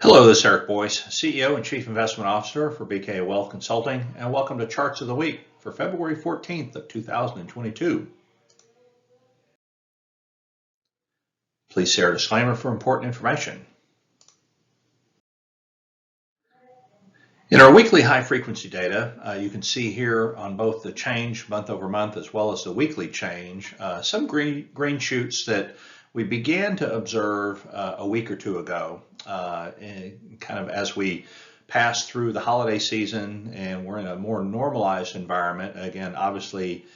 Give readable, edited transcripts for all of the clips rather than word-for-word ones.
Hello, this is Eric Boyce, CEO and Chief Investment Officer for BKA Wealth Consulting, and welcome to Charts of the Week for February 14th of 2022. Please see our disclaimer for important information. In our weekly high-frequency data, you can see here on both the change month over month as well as the weekly change, some green shoots that we began to observe a week or two ago, kind of as we pass through the holiday season and we're in a more normalized environment. Again, obviously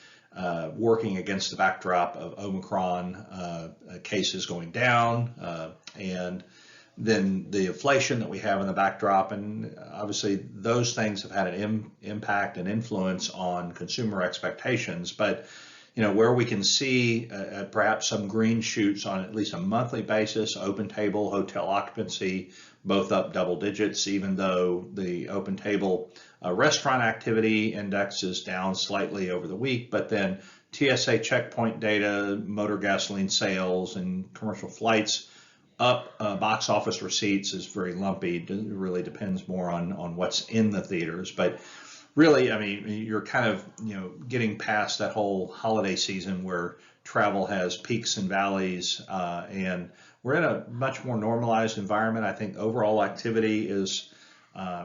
working against the backdrop of Omicron cases going down and then the inflation that we have in the backdrop, and obviously those things have had an impact and influence on consumer expectations. But where we can see perhaps some green shoots on at least a monthly basis, open table, hotel occupancy, both up double digits, even though the open table restaurant activity index is down slightly over the week. But then TSA checkpoint data, motor gasoline sales, and commercial flights up. Box office receipts is very lumpy. It really depends more on what's in the theaters. But really, I mean, you're kind of getting past that whole holiday season where travel has peaks and valleys, and we're in a much more normalized environment. I think overall activity is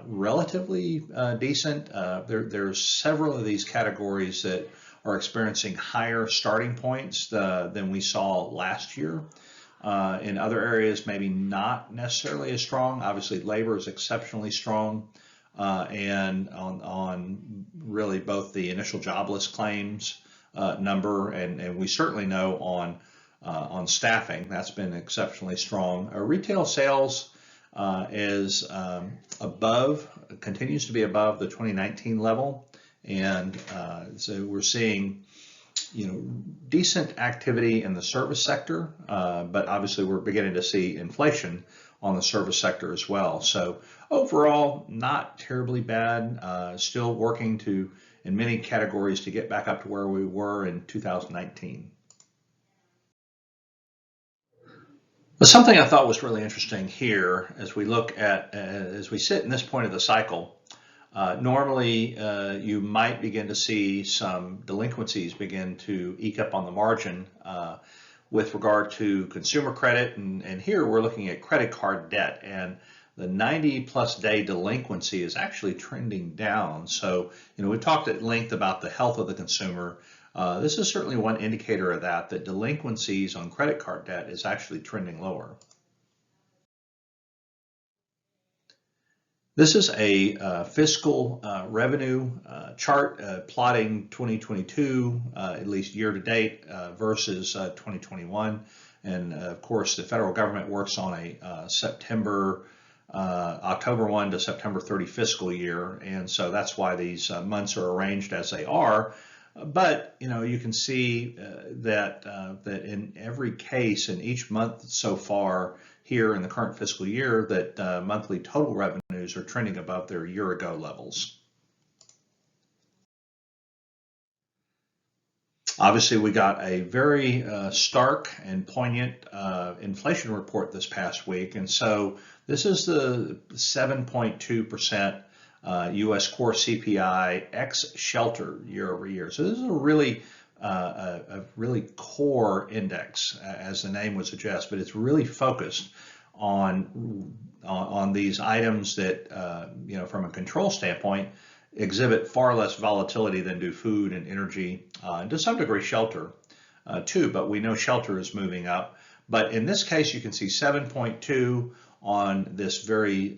relatively decent. There's several of these categories that are experiencing higher starting points than we saw last year. In other areas, maybe not necessarily as strong. Obviously, labor is exceptionally strong, and on really both the initial jobless claims number, and we certainly know on staffing that's been exceptionally strong. Retail sales is continues to be above the 2019 level, and so we're seeing decent activity in the service sector, but obviously we're beginning to see inflation on the service sector as well. So overall, not terribly bad. Still working in many categories to get back up to where we were in 2019. But something I thought was really interesting here as we look at, as we sit in this point of the cycle, normally you might begin to see some delinquencies begin to eke up on the margin with regard to consumer credit, and here we're looking at credit card debt, and the 90+ day delinquency is actually trending down. So we talked at length about the health of the consumer. This is certainly one indicator of that delinquencies on credit card debt is actually trending lower. This is a fiscal revenue chart plotting 2022, at least year to date, versus 2021. And of course, the federal government works on a October 1 to September 30 fiscal year. And so that's why these months are arranged as they are. But you can see that in every case, in each month so far here in the current fiscal year, that monthly total revenues are trending above their year-ago levels. Obviously, we got a very stark and poignant inflation report this past week, and so this is the 7.2%. U.S. core CPI ex shelter year over year. So this is a really core index, as the name would suggest, but it's really focused on these items that from a control standpoint exhibit far less volatility than do food and energy, and to some degree shelter too. But we know shelter is moving up. But in this case, you can see 7.2 on this very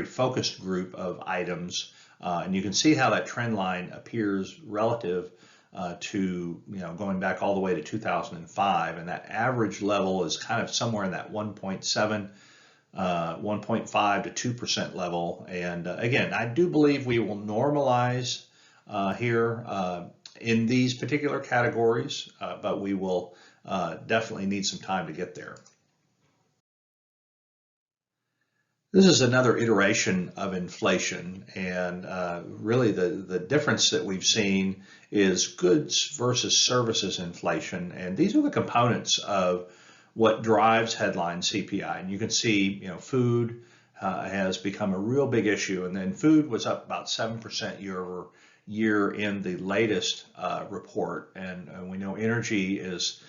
focused group of items, and you can see how that trend line appears relative to going back all the way to 2005, and that average level is kind of somewhere in that 1.7, 1.5 to 2% level. And again, I do believe we will normalize here in these particular categories, but we will definitely need some time to get there. This is another iteration of inflation, and really the difference that we've seen is goods versus services inflation, and these are the components of what drives headline CPI. And you can see, food has become a real big issue. And then food was up about 7% year over year in the latest report. And we know energy is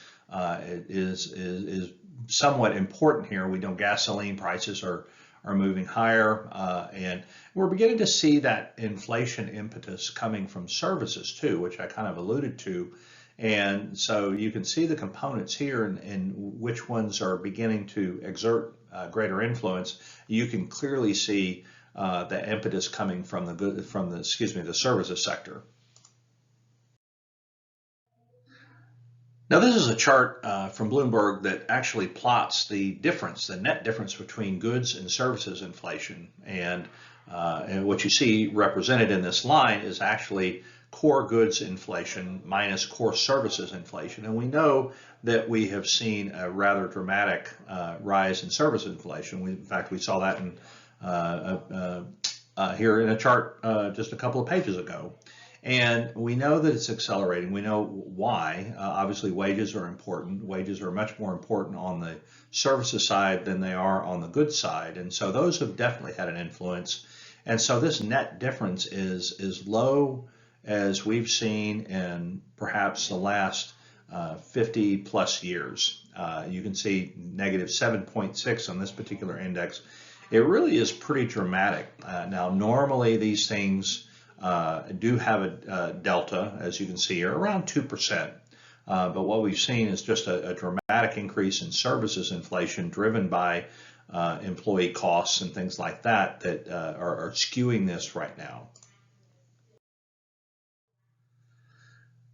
somewhat important here. We know gasoline prices are moving higher, and we're beginning to see that inflation impetus coming from services too, which I kind of alluded to. And so you can see the components here and which ones are beginning to exert greater influence. You can clearly see the impetus coming from the services sector. Now this is a chart from Bloomberg that actually plots the net difference between goods and services inflation. And what you see represented in this line is actually core goods inflation minus core services inflation. And we know that we have seen a rather dramatic rise in services inflation. In fact, we saw that here in a chart just a couple of pages ago. And we know that it's accelerating. We know why. Obviously, wages are important. Wages are much more important on the services side than they are on the goods side. And so those have definitely had an influence. And so this net difference is as low as we've seen in perhaps the last 50 plus years. You can see negative 7.6 on this particular index. It really is pretty dramatic. Now, normally these things do have a delta, as you can see here, around 2%. But what we've seen is just a dramatic increase in services inflation driven by employee costs and things like that are skewing this right now.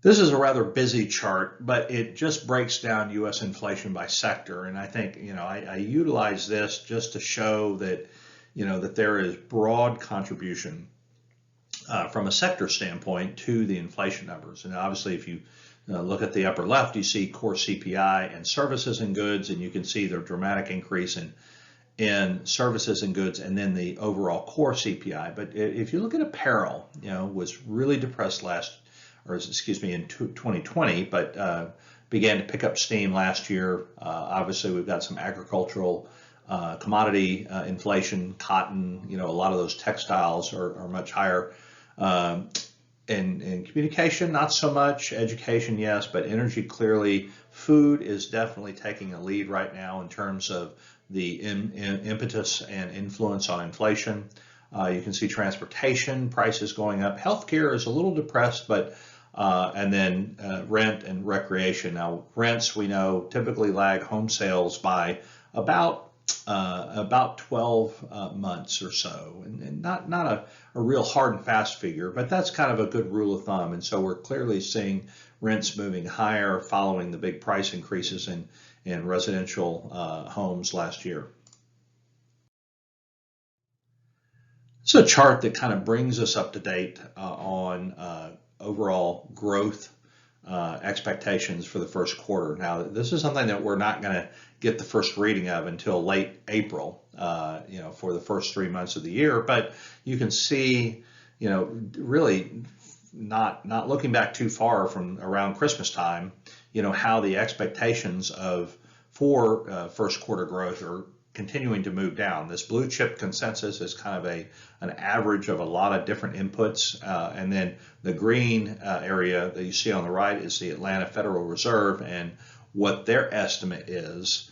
This is a rather busy chart, but it just breaks down U.S. inflation by sector. And I think, I utilize this just to show that, that there is broad contribution from a sector standpoint to the inflation numbers. And obviously, if you look at the upper left, you see core CPI and services and goods, and you can see the dramatic increase in services and goods, and then the overall core CPI. But if you look at apparel, was really depressed in 2020, but began to pick up steam last year. Obviously, we've got some agricultural commodity inflation, cotton, a lot of those textiles are much higher. In communication, not so much. Education, yes, but energy, clearly. Food is definitely taking a lead right now in terms of the impetus and influence on inflation. You can see transportation prices going up. Healthcare is a little depressed, but and then rent and recreation. Now, rents, we know, typically lag home sales by about 12 months or so, and not a real hard and fast figure, but that's kind of a good rule of thumb. And so we're clearly seeing rents moving higher following the big price increases in residential homes last year. It's a chart that kind of brings us up to date on overall growth expectations for the first quarter. Now, this is something that we're not going to get the first reading of until late April, for the first 3 months of the year. But you can see, really not looking back too far from around Christmas time, how the expectations for first quarter growth are continuing to move down. This blue chip consensus is kind of an average of a lot of different inputs, and then the green area that you see on the right is the Atlanta Federal Reserve and what their estimate is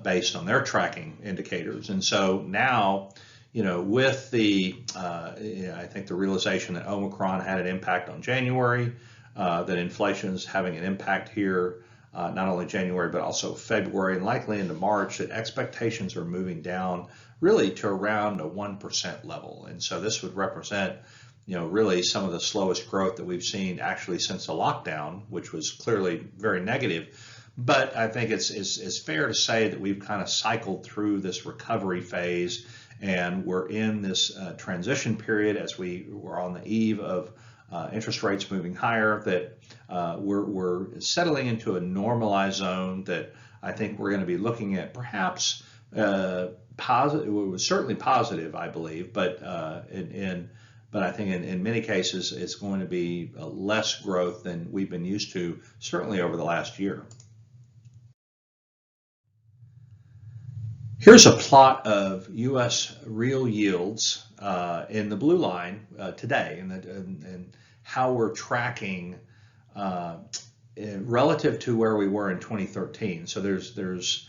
based on their tracking indicators. And so now, with I think the realization that Omicron had an impact on January, that inflation is having an impact here, not only January, but also February and likely into March, that expectations are moving down really to around a 1% level. And so this would represent, really some of the slowest growth that we've seen actually since the lockdown, which was clearly very negative. But I think it's fair to say that we've kind of cycled through this recovery phase, and we're in this transition period as we were on the eve of interest rates moving higher, that we're settling into a normalized zone that I think we're going to be looking at perhaps positive. It was certainly positive, I believe, but I think in many cases it's going to be less growth than we've been used to, certainly over the last year. Here's a plot of U.S. real yields in the blue line today, and how we're tracking uh, relative to where we were in 2013. So there's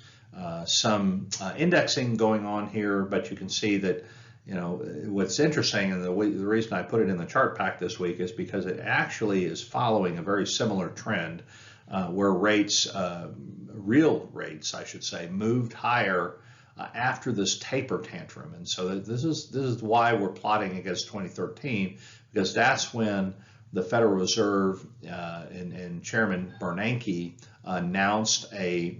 some indexing going on here, but you can see that, what's interesting, and the reason I put it in the chart pack this week is because it actually is following a very similar trend where rates, real rates, I should say, moved higher after this taper tantrum. And so this is why we're plotting against 2013, because that's when the Federal Reserve and Chairman Bernanke announced a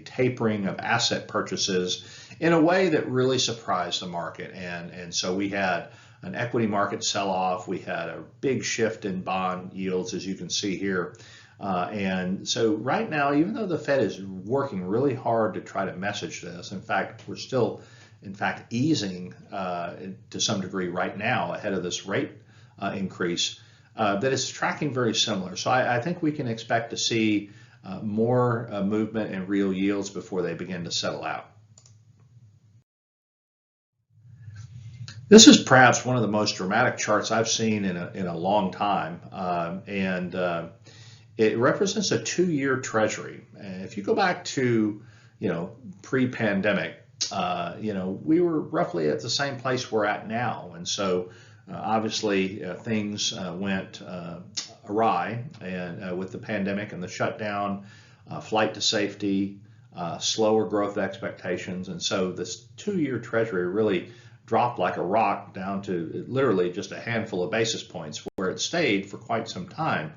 tapering of asset purchases in a way that really surprised the market. And so we had an equity market sell-off. We had a big shift in bond yields, as you can see here. And so right now, even though the Fed is working really hard to try to message this, in fact, we're still, in fact, easing to some degree right now ahead of this rate increase, that it's tracking very similar. So I think we can expect to see more movement in real yields before they begin to settle out. This is perhaps one of the most dramatic charts I've seen in a long time, and it represents a 2-year Treasury. And if you go back to, pre-pandemic, we were roughly at the same place we're at now, and so obviously things went awry, and with the pandemic and the shutdown, flight to safety, slower growth expectations, and so this 2-year Treasury really dropped like a rock down to literally just a handful of basis points, where it stayed for quite some time.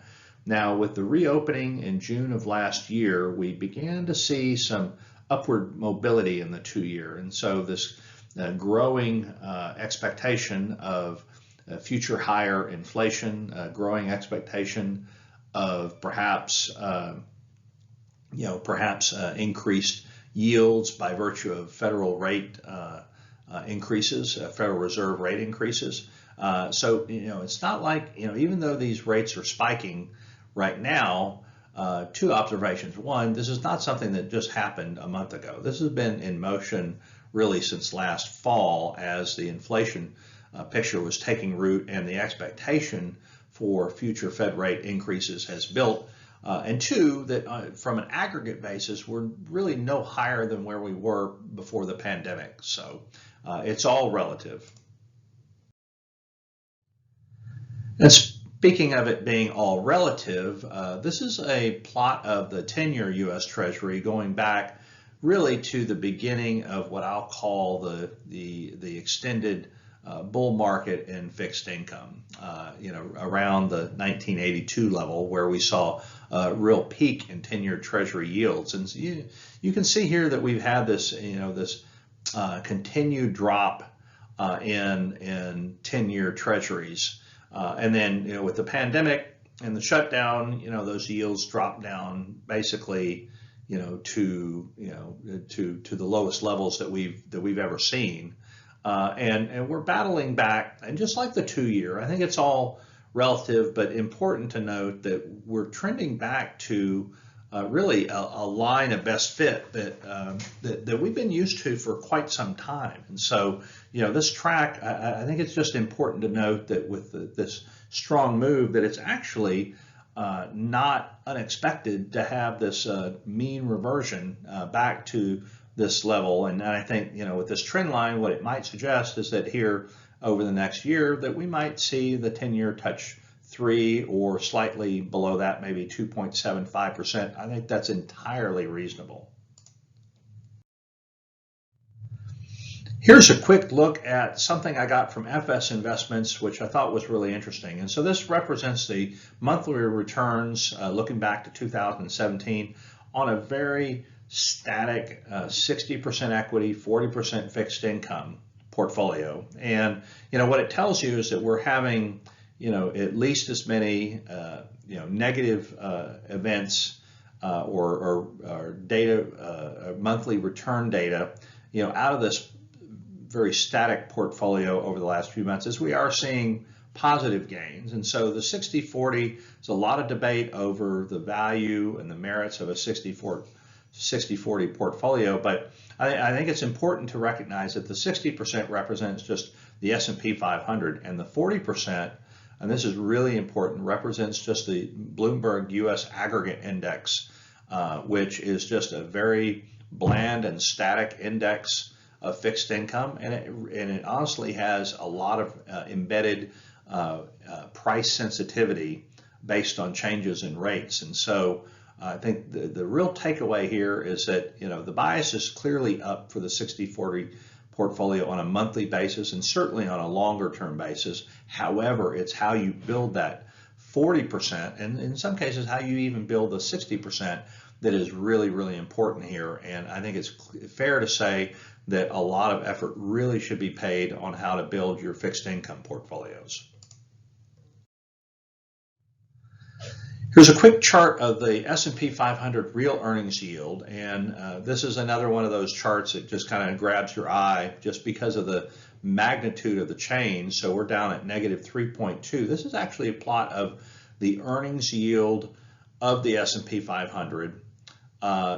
Now, with the reopening in June of last year, we began to see some upward mobility in the 2-year, and so this growing expectation of future higher inflation, growing expectation of perhaps increased yields by virtue of federal rate increases, Federal Reserve rate increases. So it's not like, even though these rates are spiking right now, two observations. One, this is not something that just happened a month ago. This has been in motion really since last fall, as the inflation picture was taking root and the expectation for future Fed rate increases has built. And two, that from an aggregate basis, we're really no higher than where we were before the pandemic. So it's all relative. And speaking of it being all relative, this is a plot of the 10-year U.S. Treasury going back really to the beginning of what I'll call the extended bull market in fixed income, around the 1982 level, where we saw a real peak in 10-year Treasury yields. And you can see here that we've had this, continued drop in 10-year Treasuries. And then, with the pandemic and the shutdown, those yields dropped down basically, to the lowest levels that we've ever seen. And we're battling back, and just like the 2-year, I think it's all relative, but important to note that we're trending back to really a line of best fit that we've been used to for quite some time. And so, this track, I think it's just important to note that with this strong move, that it's actually not unexpected to have this mean reversion back to this level. And I think, with this trend line, what it might suggest is that here over the next year, that we might see the 10-year touch 3, or slightly below that, maybe 2.75%. I think that's entirely reasonable. Here's a quick look at something I got from FS Investments, which I thought was really interesting. And so this represents the monthly returns looking back to 2017 on a very static 60% equity, 40% fixed income portfolio. And what it tells you is that we're having at least as many negative events or data, monthly return data, out of this very static portfolio over the last few months, as we are seeing positive gains. And so the 60-40, there's a lot of debate over the value and the merits of a 60-40 60-40 portfolio, but I think it's important to recognize that the 60% represents just the S&P 500, and the 40%, and this is really important, represents just the Bloomberg U.S. Aggregate Index, which is just a very bland and static index of fixed income, and it honestly has a lot of embedded price sensitivity based on changes in rates. And so I think the real takeaway here is that, the bias is clearly up for the 60-40 portfolio on a monthly basis and certainly on a longer term basis. However, it's how you build that 40%, and in some cases how you even build the 60%, that is really, really important here. And I think it's fair to say that a lot of effort really should be paid on how to build your fixed income portfolios. Here's a quick chart of the S&P 500 real earnings yield, and this is another one of those charts that just kind of grabs your eye just because of the magnitude of the change. So we're down at negative 3.2. This is actually a plot of the earnings yield of the S&P 500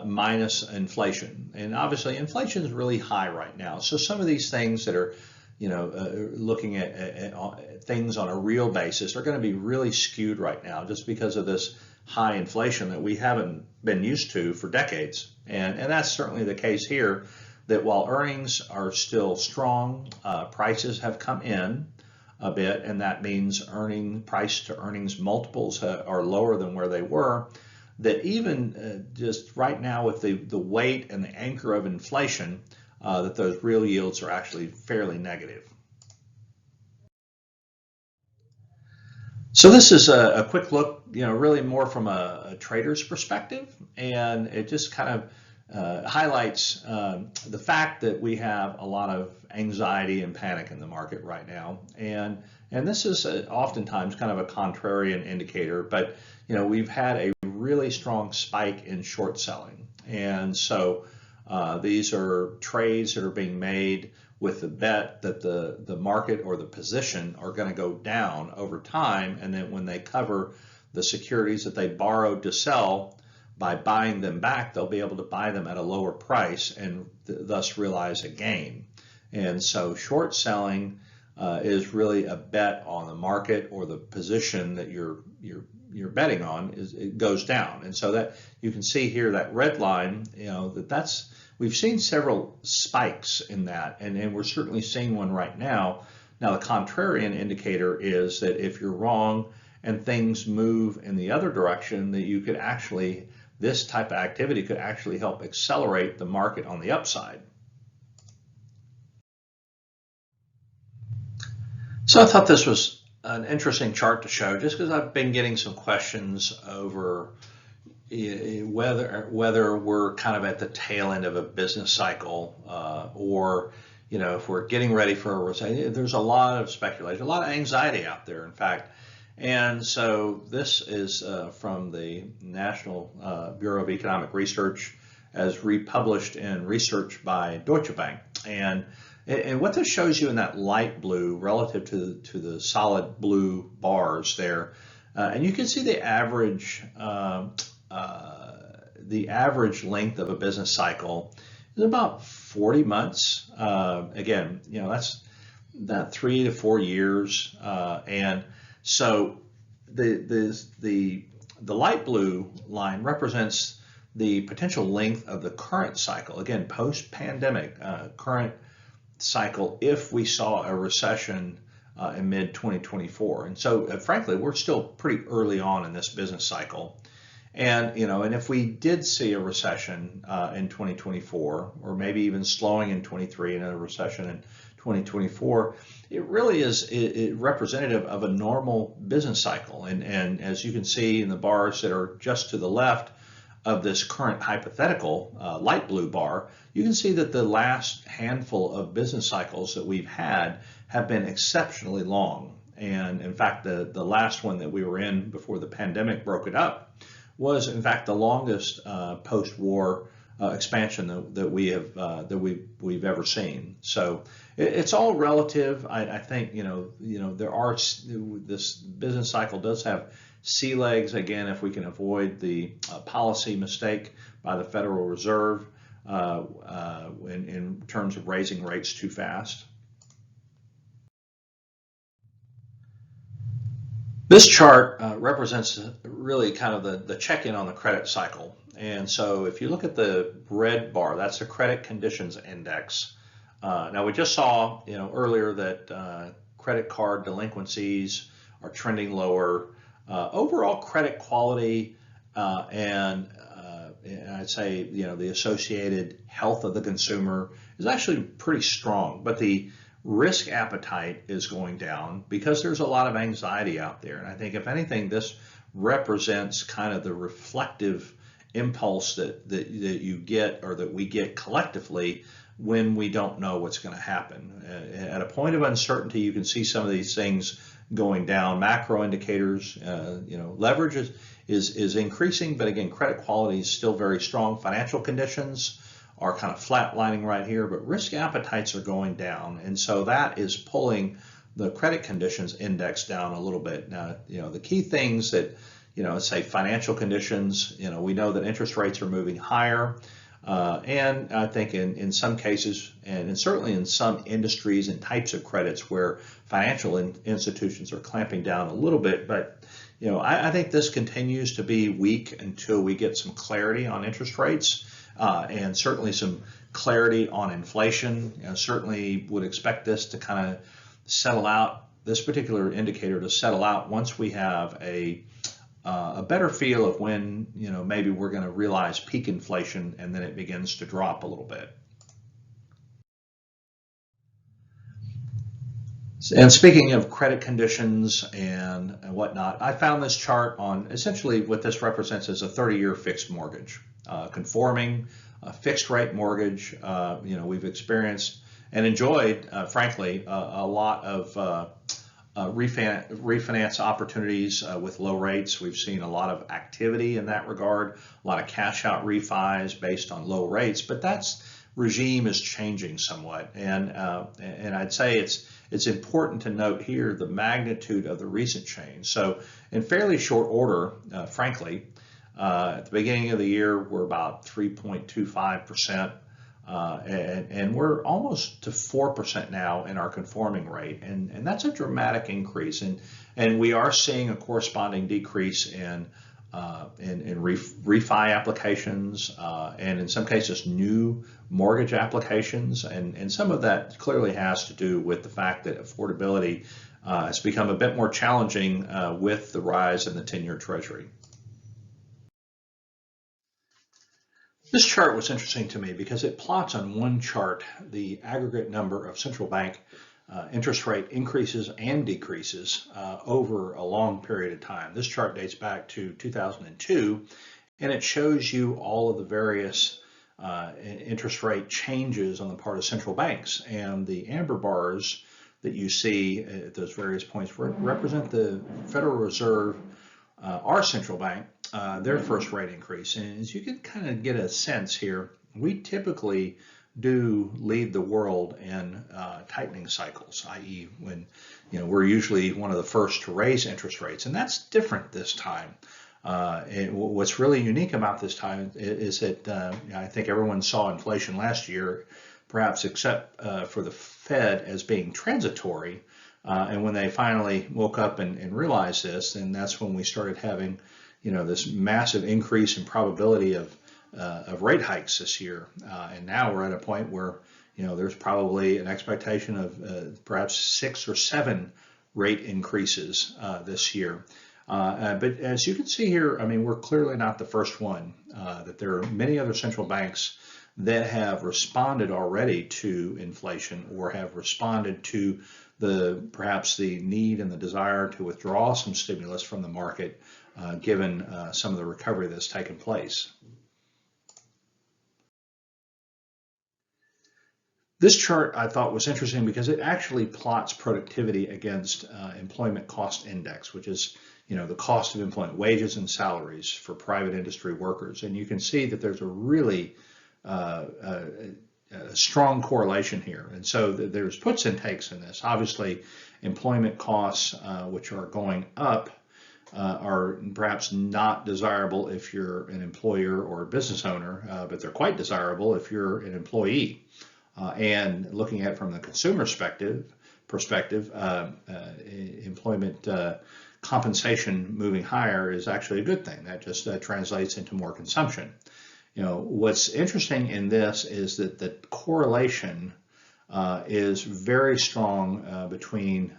minus inflation, and obviously inflation is really high right now. So some of these things that are looking at things on a real basis are going to be really skewed right now just because of this high inflation that we haven't been used to for decades. And that's certainly the case here, that while earnings are still strong, prices have come in a bit, and that means price to earnings multiples are lower than where they were. That even just right now with the weight and the anchor of inflation, that those real yields are actually fairly negative. So this is a quick look, really more from a trader's perspective, and it just kind of highlights the fact that we have a lot of anxiety and panic in the market right now, and this is oftentimes kind of a contrarian indicator, but we've had a really strong spike in short selling, and so these are trades that are being made with the bet that the market or the position are going to go down over time, and then when they cover the securities that they borrowed to sell, by buying them back, they'll be able to buy them at a lower price and thus realize a gain. And so short selling is really a bet on the market or the position that you're betting on it goes down. And so that you can see here that red line, we've seen several spikes in that, and we're certainly seeing one right now. Now the contrarian indicator is that if you're wrong and things move in the other direction, that you could actually, this type of activity could actually help accelerate the market on the upside. So I thought this was an interesting chart to show, just because I've been getting some questions over whether we're kind of at the tail end of a business cycle, or if we're getting ready for a recession. There's a lot of speculation, a lot of anxiety out there, in fact. And so this is from the National Bureau of Economic Research, as republished in research by Deutsche Bank. And what this shows you in that light blue relative to the solid blue bars there, and you can see the average length of a business cycle is about 40 months. Again, that's about 3 to 4 years, and so the light blue line represents the potential length of the current cycle. Again, post-pandemic current cycle if we saw a recession in mid-2024. And so frankly, we're still pretty early on in this business cycle. And and if we did see a recession in 2024, or maybe even slowing in 23 and a recession in 2024, it really is representative of a normal business cycle. And as you can see in the bars that are just to the left of this current hypothetical light blue bar, you can see that the last handful of business cycles that we've had have been exceptionally long. And in fact, the last one that we were in before the pandemic broke it up was in fact the longest post-war expansion that we've ever seen. So it's all relative. I think there are, this business cycle does have sea legs, again, if we can avoid the policy mistake by the Federal Reserve in terms of raising rates too fast. This chart represents really kind of the check-in on the credit cycle. And so if you look at the red bar, that's the credit conditions index. Now we just saw, earlier that credit card delinquencies are trending lower. Overall credit quality and I'd say the associated health of the consumer is actually pretty strong, but the risk appetite is going down because there's a lot of anxiety out there. And I think if anything, this represents kind of the reflective impulse that you get, or that we get collectively, when we don't know what's going to happen. At a point of uncertainty, you can see some of these things going down. Macro indicators, leverage is increasing, but again, credit quality is still very strong. Financial conditions are kind of flatlining right here, but risk appetites are going down, and so that is pulling the credit conditions index down a little bit. Now, the key things that, say financial conditions, we know that interest rates are moving higher. And I think in some cases, and certainly in some industries and types of credits where financial institutions are clamping down a little bit, but I think this continues to be weak until we get some clarity on interest rates and certainly some clarity on inflation. Certainly would expect this to kind of settle out, this particular indicator to settle out once we have a better feel of when maybe we're going to realize peak inflation, and then it begins to drop a little bit. And speaking of credit conditions and whatnot, I found this chart on essentially what this represents as a 30-year fixed mortgage, conforming fixed rate mortgage. We've experienced and enjoyed, frankly, a lot of refinance opportunities with low rates. We've seen a lot of activity in that regard, a lot of cash out refis based on low rates, but that's regime is changing somewhat. And I'd say it's important to note here the magnitude of the recent change. So in fairly short order, frankly, at the beginning of the year, we're about 3.25%. And we're almost to 4% now in our conforming rate, and that's a dramatic increase. And we are seeing a corresponding decrease in refi applications, and in some cases new mortgage applications, and some of that clearly has to do with the fact that affordability has become a bit more challenging with the rise in the 10-year Treasury. This chart was interesting to me because it plots on one chart the aggregate number of central bank interest rate increases and decreases over a long period of time. This chart dates back to 2002, and it shows you all of the various interest rate changes on the part of central banks. And the amber bars that you see at those various points represent the Federal Reserve, our central bank, their first rate increase. And as you can kind of get a sense here, we typically do lead the world in tightening cycles, i.e. when we're usually one of the first to raise interest rates, and that's different this time. And what's really unique about this time is that I think everyone saw inflation last year, perhaps except for the Fed, as being transitory. And when they finally woke up and realized this, then that's when we started having this massive increase in probability of rate hikes this year. And now we're at a point where there's probably an expectation of perhaps 6 or 7 rate increases this year. But as you can see here, I mean, we're clearly not the first one. That there are many other central banks that have responded already to inflation, or have responded to perhaps the need and the desire to withdraw some stimulus from the market, given some of the recovery that's taken place. This chart I thought was interesting because it actually plots productivity against employment cost index, which is the cost of employment, wages and salaries for private industry workers. And you can see that there's a really strong correlation here. And so there's puts and takes in this. Obviously, employment costs, which are going up, are perhaps not desirable if you're an employer or a business owner, but they're quite desirable if you're an employee. And looking at it from the consumer perspective, employment compensation moving higher is actually a good thing. That just translates into more consumption. What's interesting in this is that the correlation is very strong between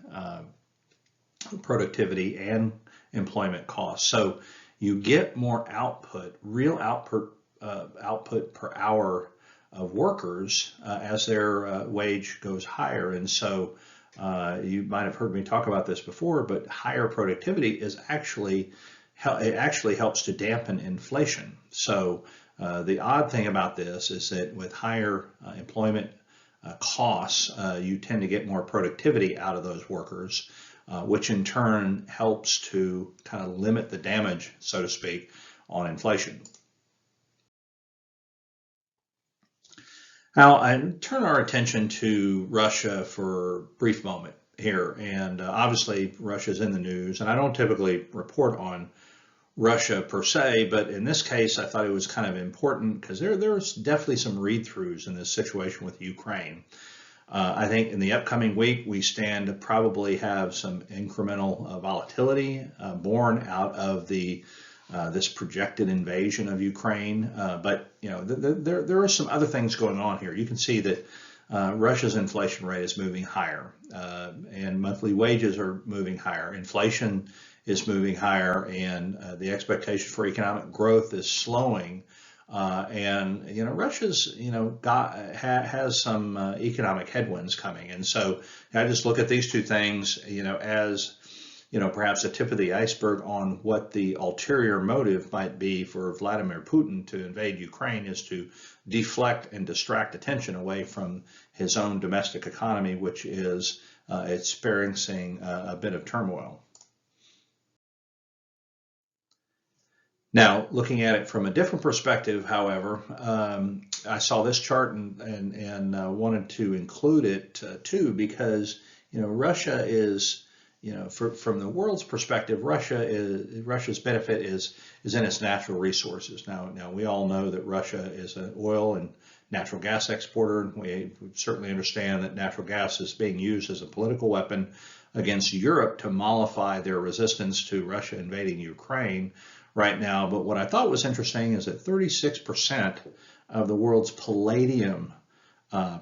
productivity and employment costs. So you get more output, real output per hour of workers as their wage goes higher. And so you might have heard me talk about this before, but higher productivity is actually helps to dampen inflation. So the odd thing about this is that with higher employment costs, you tend to get more productivity out of those workers, which in turn helps to kind of limit the damage, so to speak, on inflation. Now, I turn our attention to Russia for a brief moment here, and obviously Russia's in the news, and I don't typically report on Russia per se, but in this case I thought it was kind of important because there's definitely some read-throughs in this situation with Ukraine. I think in the upcoming week we stand to probably have some incremental volatility born out of this projected invasion of Ukraine, but there are some other things going on here. You can see that Russia's inflation rate is moving higher, and monthly wages are moving higher. Inflation is moving higher, and the expectation for economic growth is slowing. And Russia's has some economic headwinds coming, and so I just look at these two things as perhaps a tip of the iceberg on what the ulterior motive might be for Vladimir Putin to invade Ukraine is to deflect and distract attention away from his own domestic economy, which is experiencing a bit of turmoil. Now, looking at it from a different perspective, however, I saw this chart and wanted to include it too, because Russia is, from the world's perspective, Russia's benefit is in its natural resources. Now we all know that Russia is an oil and natural gas exporter, and we certainly understand that natural gas is being used as a political weapon against Europe to mollify their resistance to Russia invading Ukraine right now. But what I thought was interesting is that 36% of the world's palladium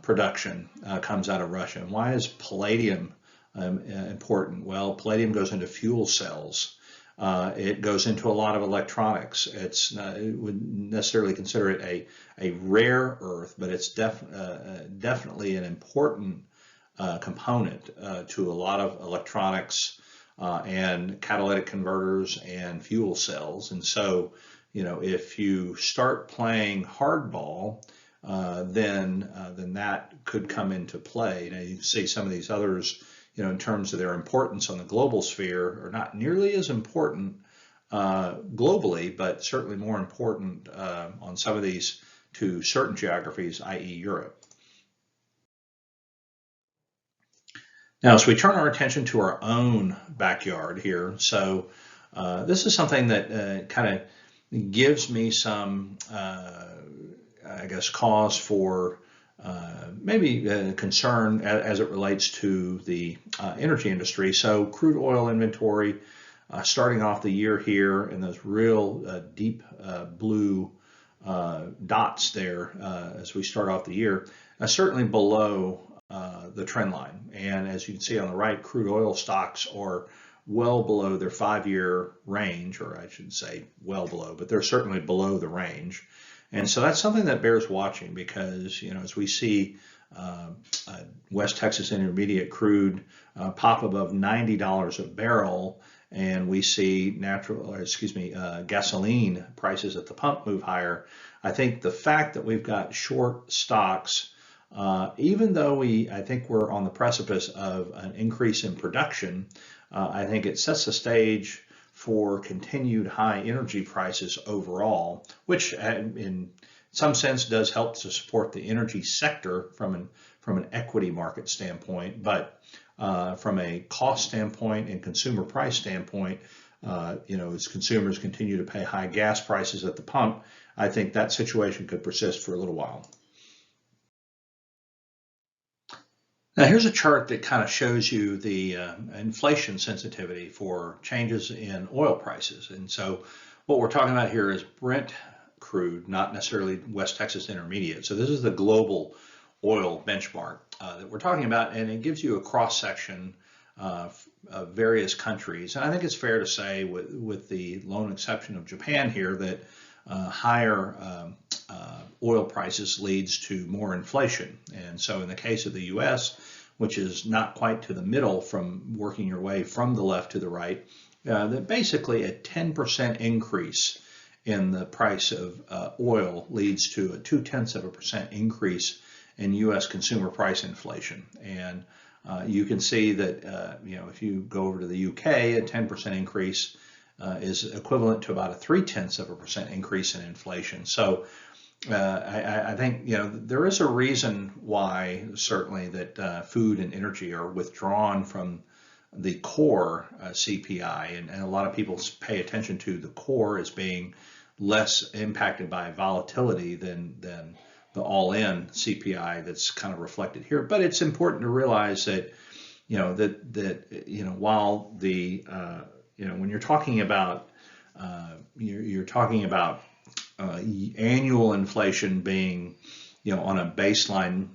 production comes out of Russia. And why is palladium important? Well, palladium goes into fuel cells. It goes into a lot of electronics. It would necessarily consider it a rare earth, but it's definitely an important component to a lot of electronics and catalytic converters and fuel cells. And so, if you start playing hardball, then that could come into play. Now, you can see some of these others, in terms of their importance on the global sphere, are not nearly as important globally, but certainly more important on some of these to certain geographies, i.e. Europe. Now, as we turn our attention to our own backyard here, so this is something that kind of gives me some, I guess, cause for maybe concern as it relates to the energy industry. So crude oil inventory, starting off the year here in those real deep blue dots there as we start off the year, certainly below the trend line. And as you can see on the right, crude oil stocks are well below their 5-year range, or I should say well below, but they're certainly below the range. And so that's something that bears watching, because as we see West Texas Intermediate crude pop above $90 a barrel, and we see gasoline prices at the pump move higher, I think the fact that we've got short stocks, even though I think we're on the precipice of an increase in production, I think it sets the stage for continued high energy prices overall, which in some sense does help to support the energy sector from an equity market standpoint, but from a cost standpoint and consumer price standpoint, as consumers continue to pay high gas prices at the pump, I think that situation could persist for a little while. Now here's a chart that kind of shows you the inflation sensitivity for changes in oil prices. And so what we're talking about here is Brent crude, not necessarily West Texas Intermediate. So this is the global oil benchmark that we're talking about, and it gives you a cross-section of various countries. And I think it's fair to say, with the lone exception of Japan here, that higher oil prices leads to more inflation. And so in the case of the US, which is not quite to the middle from working your way from the left to the right, that basically a 10% increase in the price of oil leads to a 0.2% increase in US consumer price inflation. And you can see that if you go over to the UK, a 10% increase is equivalent to about a 0.3% increase in inflation. So I think there is a reason why certainly that food and energy are withdrawn from the core CPI, and a lot of people pay attention to the core as being less impacted by volatility than the all-in CPI that's kind of reflected here. But it's important to realize that while the when you're talking about annual inflation being on a baseline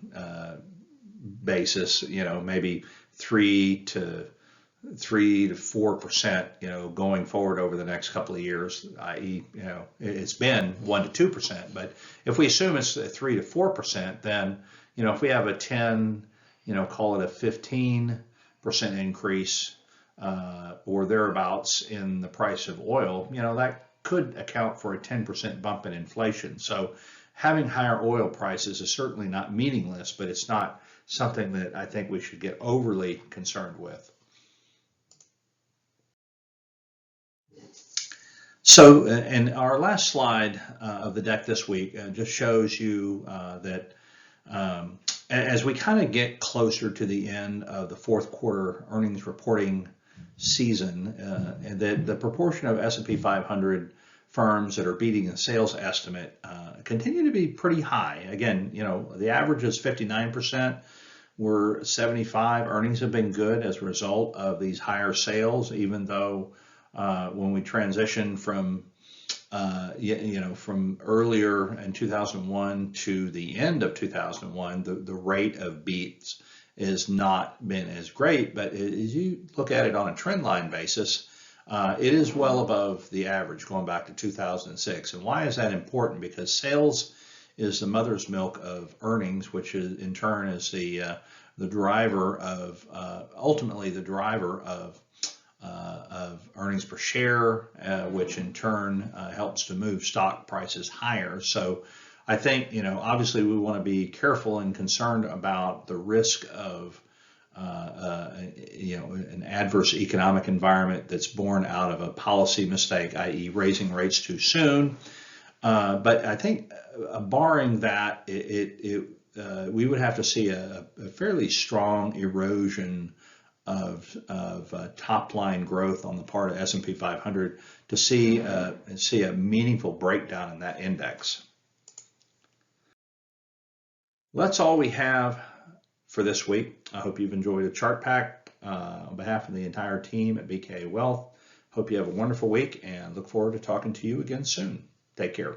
basis, maybe 3 to 4%, going forward over the next couple of years, i.e., it's been 1 to 2%. But if we assume it's 3 to 4%, then, if we have a 10, call it a 15% increase or thereabouts in the price of oil, that could account for a 10% bump in inflation. So having higher oil prices is certainly not meaningless, but it's not something that I think we should get overly concerned with. So, and our last slide of the deck this week just shows you that as we kind of get closer to the end of the fourth quarter earnings reporting season, and that the proportion of S&P 500 firms that are beating the sales estimate continue to be pretty high. Again, the average is 59%. We're 75. Earnings have been good as a result of these higher sales, even though when we transition from from earlier in 2001 to the end of 2001, the rate of beats has not been as great. But as you look at it on a trend line basis, it is well above the average going back to 2006. And why is that important? Because sales is the mother's milk of earnings, which is in turn is the driver of ultimately the driver of earnings per share, which in turn helps to move stock prices higher. So I think, obviously we want to be careful and concerned about the risk of, an adverse economic environment that's born out of a policy mistake, i.e. raising rates too soon. But I think barring that, we would have to see a fairly strong erosion of top line growth on the part of S&P 500 to see a meaningful breakdown in that index. Well, that's all we have for this week. I hope you've enjoyed the chart pack. On behalf of the entire team at BKA Wealth, hope you have a wonderful week and look forward to talking to you again soon. Take care.